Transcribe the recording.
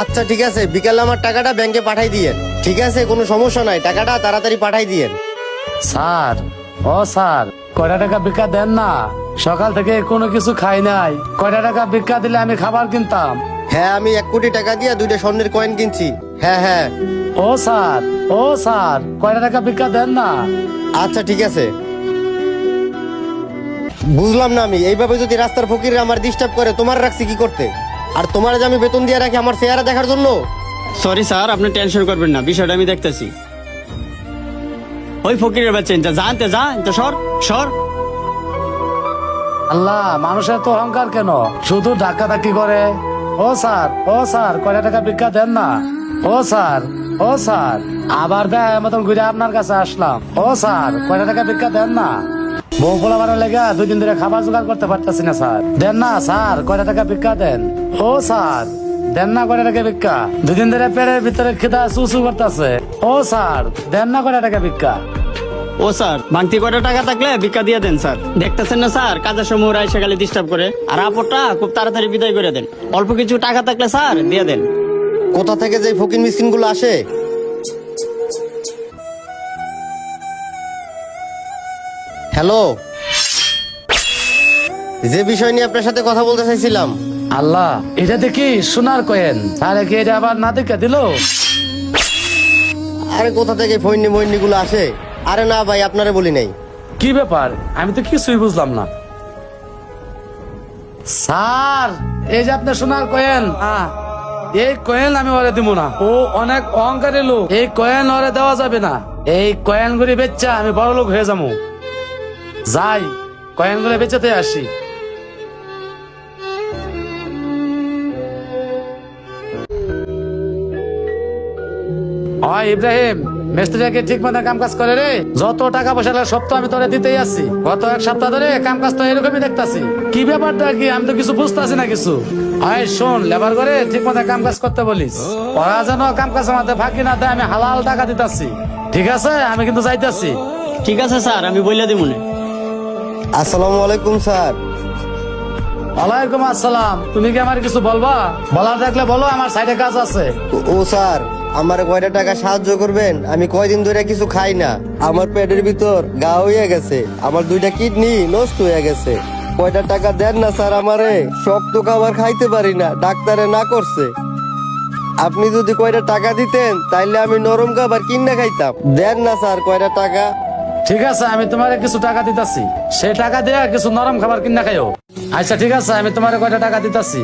আচ্ছা ঠিক আছে, বিকালে আমার টাকাটা ব্যাংকে পাঠাই দিয়েন। ঠিক আছে, কোনো সমস্যা নাই, টাকাটা তাড়াতাড়ি পাঠাই দিয়েন। স্যার, ও স্যার, কয়টা টাকা ভিক্ষা দেন না? সকাল থেকে কোনো কিছু খাই নাই। কয়টা টাকা ভিক্ষা দিলে আমি খাবার কিনতাম। হ্যাঁ, আমি 1 কোটি টাকা দিয়ে 2টা স্বর্ণের কয়েন কিনছি। হ্যাঁ হ্যাঁ। ও স্যার, ও স্যার, কয়টা টাকা ভিক্ষা দেন না? আচ্ছা ঠিক আছে। বুঝলাম না, আমি এইভাবে যদি রাস্তার ফকিররা আমার ডিস্টার্ব করে, তোমার রাখছি কি করতে? আর তোমার যে আমি বেতন দিয়ে রাখি আমার চেহারা দেখার জন্য? সরি স্যার, আপনি টেনশন করবেন না, বিষয়টা আমি দেখতেছি। ওই ফকিরের বাচ্চা জানতে জানতে সর সর। আল্লাহ, মানুষের তো অহংকার কেন? শুধু ধাক্কাধাক্কি করে। ও স্যার, ও স্যার, কয়টা টাকা ভিক্ষা দেন না? ও স্যার, ও স্যার, আবার দেয় মতন ঘুরে আপনার কাছে আসলাম। ও স্যার, কয়টা টাকা ভিক্ষা দেন না? বউ পোলাবারের লেগে 2 দিন ধরে খাবার জোগাড় করতে পারতেছি না স্যার। দেন না স্যার, কয়টা টাকা ভিক্ষা দেন? ও স্যার, দেন না কয়টা টাকা ভিক্ষা? 2 দিন ধরে পেটের ভিতরে খিদা চুচু করতেছে। ও স্যার, দেন না কয়টা টাকা ভিক্ষা? ও স্যার, ভাঙতি কয়টা টাকা থাকলে ভিক্ষা দিয়ে দেন স্যার। দেখতেছেন না স্যার, কাজের সময় ওরা এসে খালি ডিস্টার্ব করে। আর আপরটা খুব তাড়াতাড়ি বিদায় করে দেন। অল্প কিছু টাকা থাকলে স্যার দিয়ে দেন। কোথা থেকে যে ফকির মিসকিন গুলো আসে? হ্যালো, যে বিষয় নিয়ে আপনার সাথে কথা বলতে চাইছিলাম। আল্লাহ, এটা দেখি সোনার কয়েন। তাহলে কি এটা আবার না দেখা দিল? আরে কোথা থেকে ফৈনি মৈনি গুলো আসে? আরে না ভাই, আপনারে বলি নাই। কি ব্যাপার? আমি তো কিছুই বুঝলাম না। স্যার, এই যে আপনার সোনার কয়েন। এই কয়েন আমি ওরে দিব না। ও অনেক অহংকারী লোক। এই কয়েন ওরে দেওয়া যাবে না। এই কয়েন গুলি বেচা আমি বড় লোক হয়ে যাবো। যাই, কয়েন গুলি বেচাতে আসি। ইব্রাহিম, মিস্ত্রিকে ঠিক মতো কাম কাজ করে রে। যত টাকা পয়সা লাগে সব তো আমি তোরে দিতেই আছি। গত 1 সপ্তাহ ধরে কাম কাজ তো এরকমই দেখতাছি। কি ব্যাপারটা কি? আমি তো কিছু বুঝতেছি না কিছু। শোন, লেবার করে ঠিক মতো কাম কাজ করতে বলিস। ওরা যেন কাম কাজ আমাদের ফাঁকি না দেয়। আমি হালাল টাকা দিতাছি। ঠিক আছে, আমি কিন্তু যাইতাছি। ঠিক আছে স্যার, আমি বইলা দিব না। আসসালামু আলাইকুম স্যার। ওয়ালাইকুম আসসালাম। তুমি কি আমার কিছু বলবা? বলার থাকলে বলো, আমার সাইডে কাজ আছে। ও স্যার, আমার কয়টা টাকা সাহায্য করবেন? আমি কয়দিন ধরে কিছু খাই না। আমার পেটের ভিতর গা হয়ে গেছে। আমার 2টা কিডনি নষ্ট হয়ে গেছে। কয়টা টাকা দেন না স্যার আমারে? শক্ত খাবার খাইতে পারি না, ডাক্তারে না করছে। আপনি যদি কয়টা টাকা দিতেন তাইলে আমি নরম খাবার কিনে খাইতাম। দেন না স্যার কয়টা টাকা। ঠিক আছে, আমি তোমারে কিছু টাকা দিতাছি। সেই টাকা দিয়ে কিছু নরম খাবার কিনা খাইও। আচ্ছা ঠিক আছে, আমি তোমারে কয়টা টাকা দিতাছি।